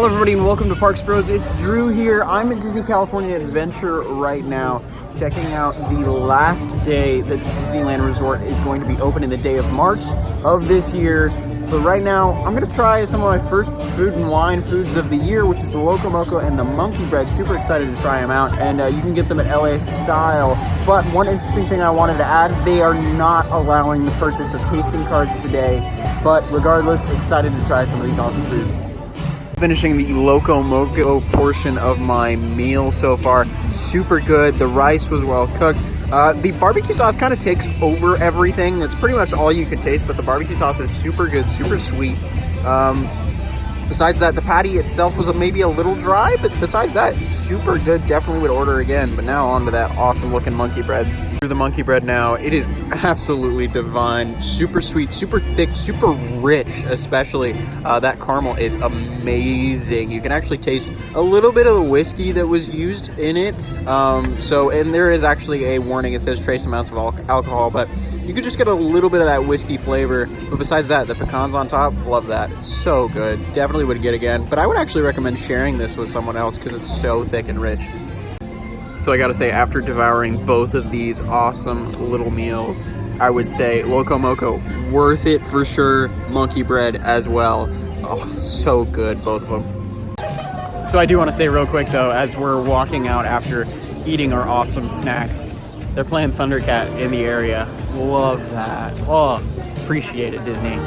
Hello everybody and welcome to Parks Bros. It's Drew here. I'm at Disney California Adventure right now, checking out the last day that the Disneyland Resort is going to be open in the day of March of this year. But right now, I'm going to try some of my first food and wine foods of the year, which is the Loco Moco and the Monkey Bread. Super excited to try them out, and you can get them at LA Style. But one interesting thing I wanted to add, they are not allowing the purchase of tasting cards today. But regardless, excited to try some of these awesome foods. Finishing the Loco Moco portion of my meal so far. Super good. The rice was well cooked. The barbecue sauce kind of takes over everything. That's pretty much all you could taste, but the barbecue sauce is super good, super sweet. Besides that, the patty itself was maybe a little dry, but besides that, super good. Definitely would order again. But now on to that awesome looking monkey bread. Through the monkey bread now, it is absolutely divine. Super sweet, super thick, super rich, especially. That caramel is amazing. You can actually taste a little bit of the whiskey that was used in it. And there is actually a warning. It says trace amounts of alcohol, but you could just get a little bit of that whiskey flavor. But besides that, the pecans on top, love that. It's so good. Definitely would get again. But I would actually recommend sharing this with someone else because it's so thick and rich. So I gotta say, after devouring both of these awesome little meals, I would say Loco Moco, worth it for sure. Monkey bread as well. Oh, so good, both of them. So I do want to say real quick though, as we're walking out after eating our awesome snacks, they're playing Thundercat in the area. Love that. Oh, appreciate it, Disney.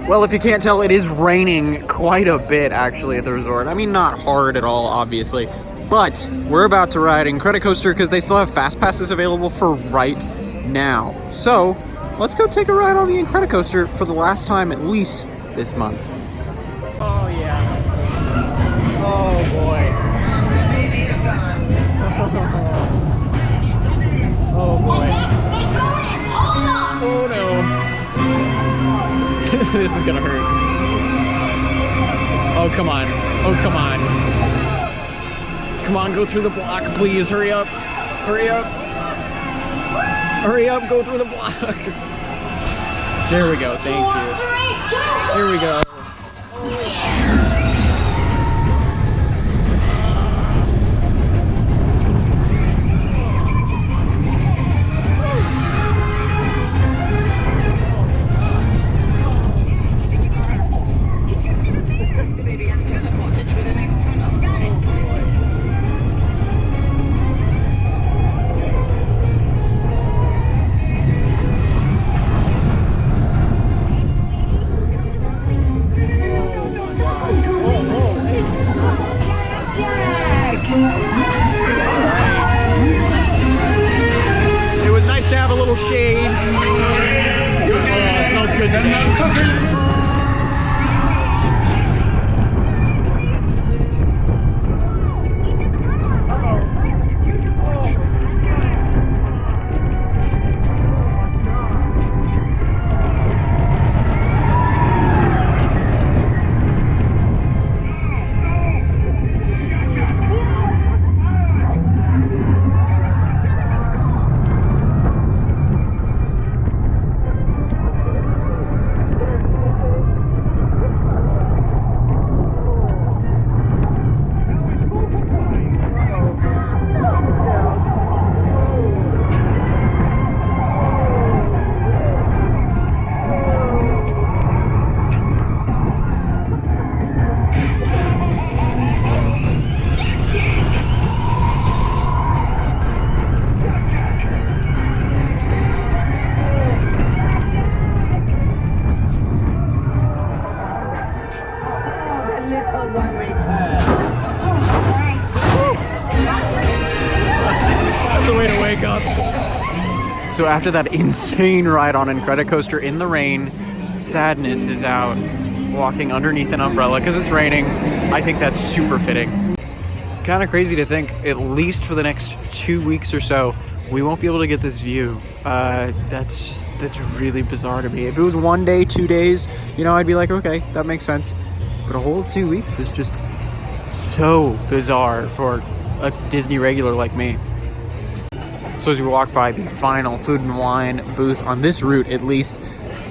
Well, if you can't tell, it is raining quite a bit actually at the resort. I mean, not hard at all, obviously. But we're about to ride Incredicoaster because they still have fast passes available for right now. So let's go take a ride on the Incredicoaster for the last time, at least this month. Oh yeah. Oh boy. Oh boy. Oh no. This is gonna hurt. Oh come on. Oh come on. Come on, go through the block, please. Hurry up. Hurry up. Hurry up, go through the block. There we go, thank you. Here we go. It was nice to have a little shade. It smells good to me. That's a way to wake up. So after that insane ride on Incredicoaster in the rain, sadness is out, walking underneath an umbrella because it's raining. I think that's super fitting. Kind of crazy to think, at least for the next 2 weeks or so, we won't be able to get this view. That's really bizarre to me. If it was 1 day, 2 days, you know, I'd be like, okay, that makes sense. But a whole 2 weeks is just so bizarre for a Disney regular like me. So as we walk by the final food and wine booth on this route, at least,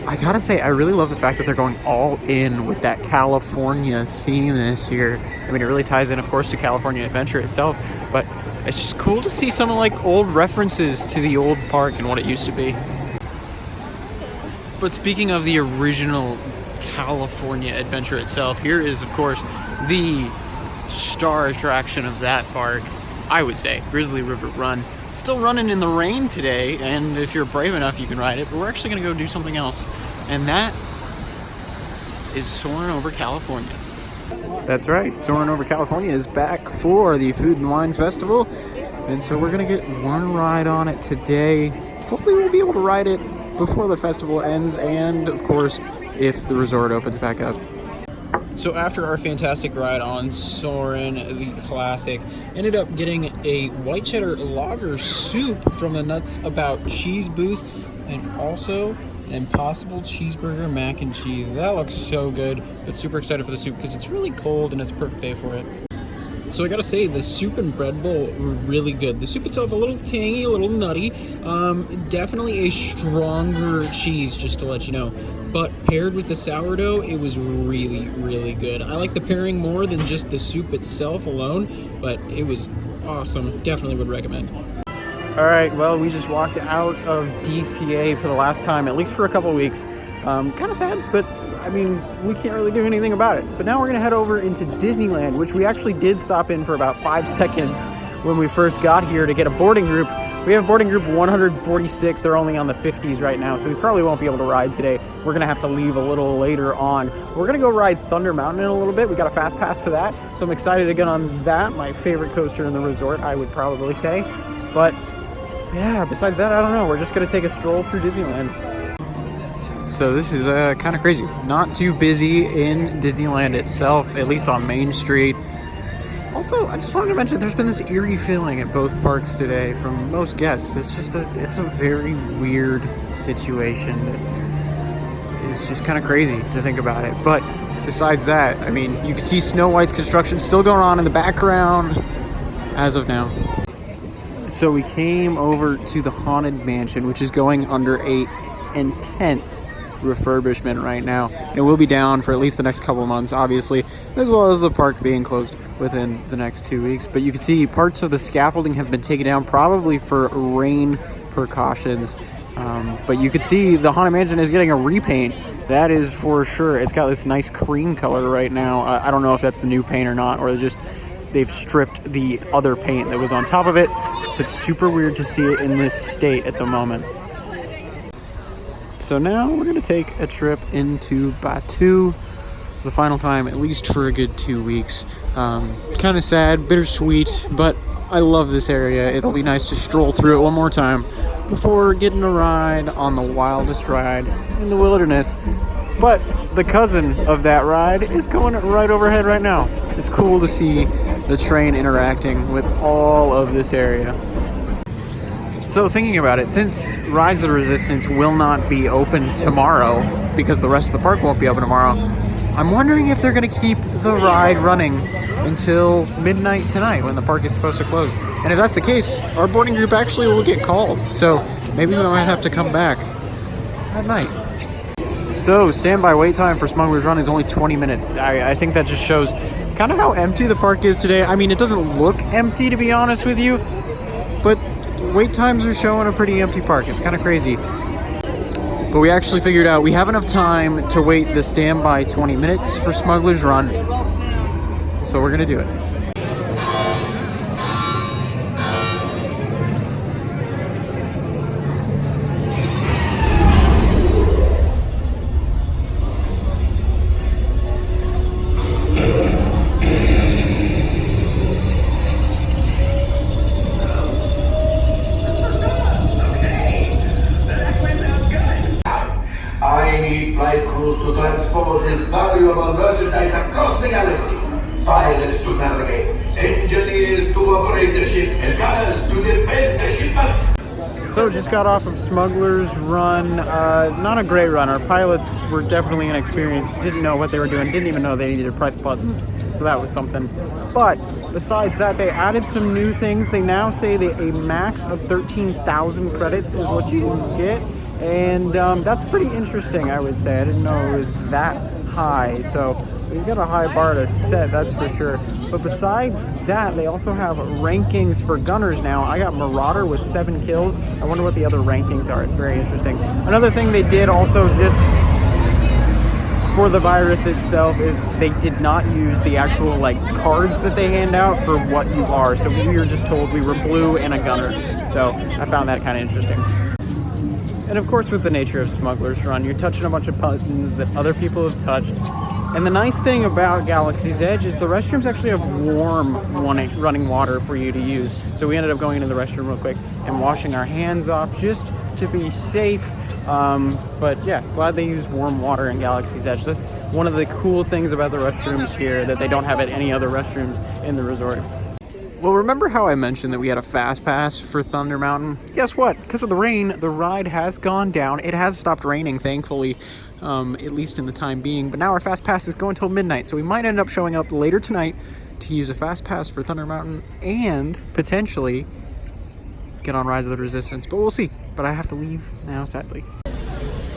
I gotta say, I really love the fact that they're going all in with that California theme this year. I mean, it really ties in, of course, to California Adventure itself, but it's just cool to see some like old references to the old park and what it used to be. But speaking of the original California Adventure itself, here is, of course, the star attraction of that park, I would say, Grizzly River Run. Still running in the rain today, and if you're brave enough, you can ride it, but we're actually going to go do something else, and that is Soarin' Over California. That's right, Soarin' Over California is back for the Food and Wine Festival, and so we're going to get one ride on it today. Hopefully we'll be able to ride it before the festival ends, and of course, if the resort opens back up. So after our fantastic ride on Soarin', the classic, ended up getting a white cheddar lager soup from the Nuts About Cheese booth, and also an Impossible Cheeseburger mac and cheese. That looks so good, but super excited for the soup because it's really cold and it's a perfect day for it. So I gotta say, the soup and bread bowl were really good. The soup itself, a little tangy, a little nutty. Definitely a stronger cheese, just to let you know. But paired with the sourdough, it was really, really good. I like the pairing more than just the soup itself alone, but it was awesome. Definitely would recommend. All right, well, we just walked out of DCA for the last time, at least for a couple of weeks. Kind of sad, but I mean, we can't really do anything about it. But now we're gonna head over into Disneyland, which we actually did stop in for about 5 seconds when we first got here to get a boarding group. We have boarding group 146. They're only on the 50s right now, so we probably won't be able to ride today. We're gonna have to leave a little later on. We're gonna go ride Thunder Mountain in a little bit. We got a fast pass for that, so I'm excited to get on that. My favorite coaster in the resort, I would probably say. But yeah, besides that, I don't know. We're just gonna take a stroll through Disneyland. So this is kind of crazy. Not too busy in Disneyland itself, at least on Main Street. Also, I just wanted to mention there's been this eerie feeling at both parks today from most guests. It's a very weird situation that is just kind of crazy to think about it. But besides that, I mean, you can see Snow White's construction still going on in the background as of now. So we came over to the Haunted Mansion, which is going under a intense refurbishment right now. It will be down for at least the next couple of months, obviously, as well as the park being closed within the next 2 weeks. But you can see parts of the scaffolding have been taken down, probably for rain precautions. But you can see the Haunted Mansion is getting a repaint. That is for sure. It's got this nice cream color right now. I don't know if that's the new paint or not, or they've stripped the other paint that was on top of it. It's super weird to see it in this state at the moment. So now we're going to take a trip into Batu, the final time, at least for a good 2 weeks. Kind of sad, bittersweet, but I love this area. It'll be nice to stroll through it one more time before getting a ride on the wildest ride in the wilderness. But the cousin of that ride is going right overhead right now. It's cool to see the train interacting with all of this area. So thinking about it, since Rise of the Resistance will not be open tomorrow because the rest of the park won't be open tomorrow, I'm wondering if they're going to keep the ride running until midnight tonight when the park is supposed to close. And if that's the case, our boarding group actually will get called. So maybe we might have to come back at night. So standby wait time for Smugglers Run is only 20 minutes. I think that just shows kind of how empty the park is today. I mean, it doesn't look empty, to be honest with you, but wait times are showing a pretty empty park. It's kind of crazy. But we actually figured out we have enough time to wait the standby 20 minutes for Smugglers Run. So we're going to do it. To transport this valuable merchandise across the galaxy. Pilots to navigate, engineers to operate the ship, and gunners to defend the shipments. So just got off of Smugglers Run. Not a great run. Our pilots were definitely inexperienced, didn't know what they were doing, didn't even know they needed to press buttons. So that was something. But besides that, they added some new things. They now say that a max of 13,000 credits is what you can get. And that's pretty interesting, I would say. I didn't know it was that high, so we've got a high bar to set, that's for sure. But besides that, they also have rankings for gunners now. I got Marauder with 7 kills. I wonder what the other rankings are. It's very interesting. Another thing they did also just for the virus itself is they did not use the actual like cards that they hand out for what you are. So we were just told we were blue and a gunner. So I found that kind of interesting. And of course, with the nature of Smugglers Run, you're touching a bunch of buttons that other people have touched. And the nice thing about Galaxy's Edge is the restrooms actually have warm running water for you to use. So we ended up going into the restroom real quick and washing our hands off just to be safe. But yeah, glad they use warm water in Galaxy's Edge. That's one of the cool things about the restrooms here that they don't have at any other restrooms in the resort. Well, remember how I mentioned that we had a fast pass for Thunder Mountain? Guess what? Because of the rain, the ride has gone down. It has stopped raining, thankfully, at least in the time being. But now our fast pass is going till midnight, so we might end up showing up later tonight to use a fast pass for Thunder Mountain and potentially get on Rise of the Resistance. But we'll see. But I have to leave now, sadly.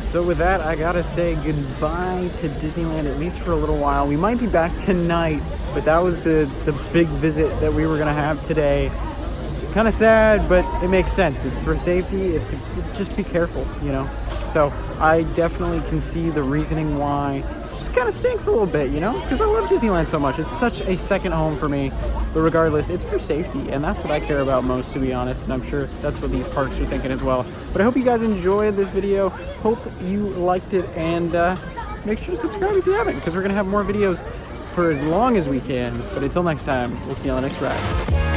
So with that, I gotta say goodbye to Disneyland, at least for a little while. We might be back tonight, but that was the big visit that we were gonna have today. Kind of sad, but it makes sense. It's for safety, it's to just be careful, you know? So I definitely can see the reasoning why. It just kind of stinks a little bit, you know? Because I love Disneyland so much. It's such a second home for me. But regardless, it's for safety, and that's what I care about most, to be honest. And I'm sure that's what these parks are thinking as well. But I hope you guys enjoyed this video. Hope you liked it, and make sure to subscribe if you haven't, because we're going to have more videos for as long as we can. But until next time, we'll see you on the next ride.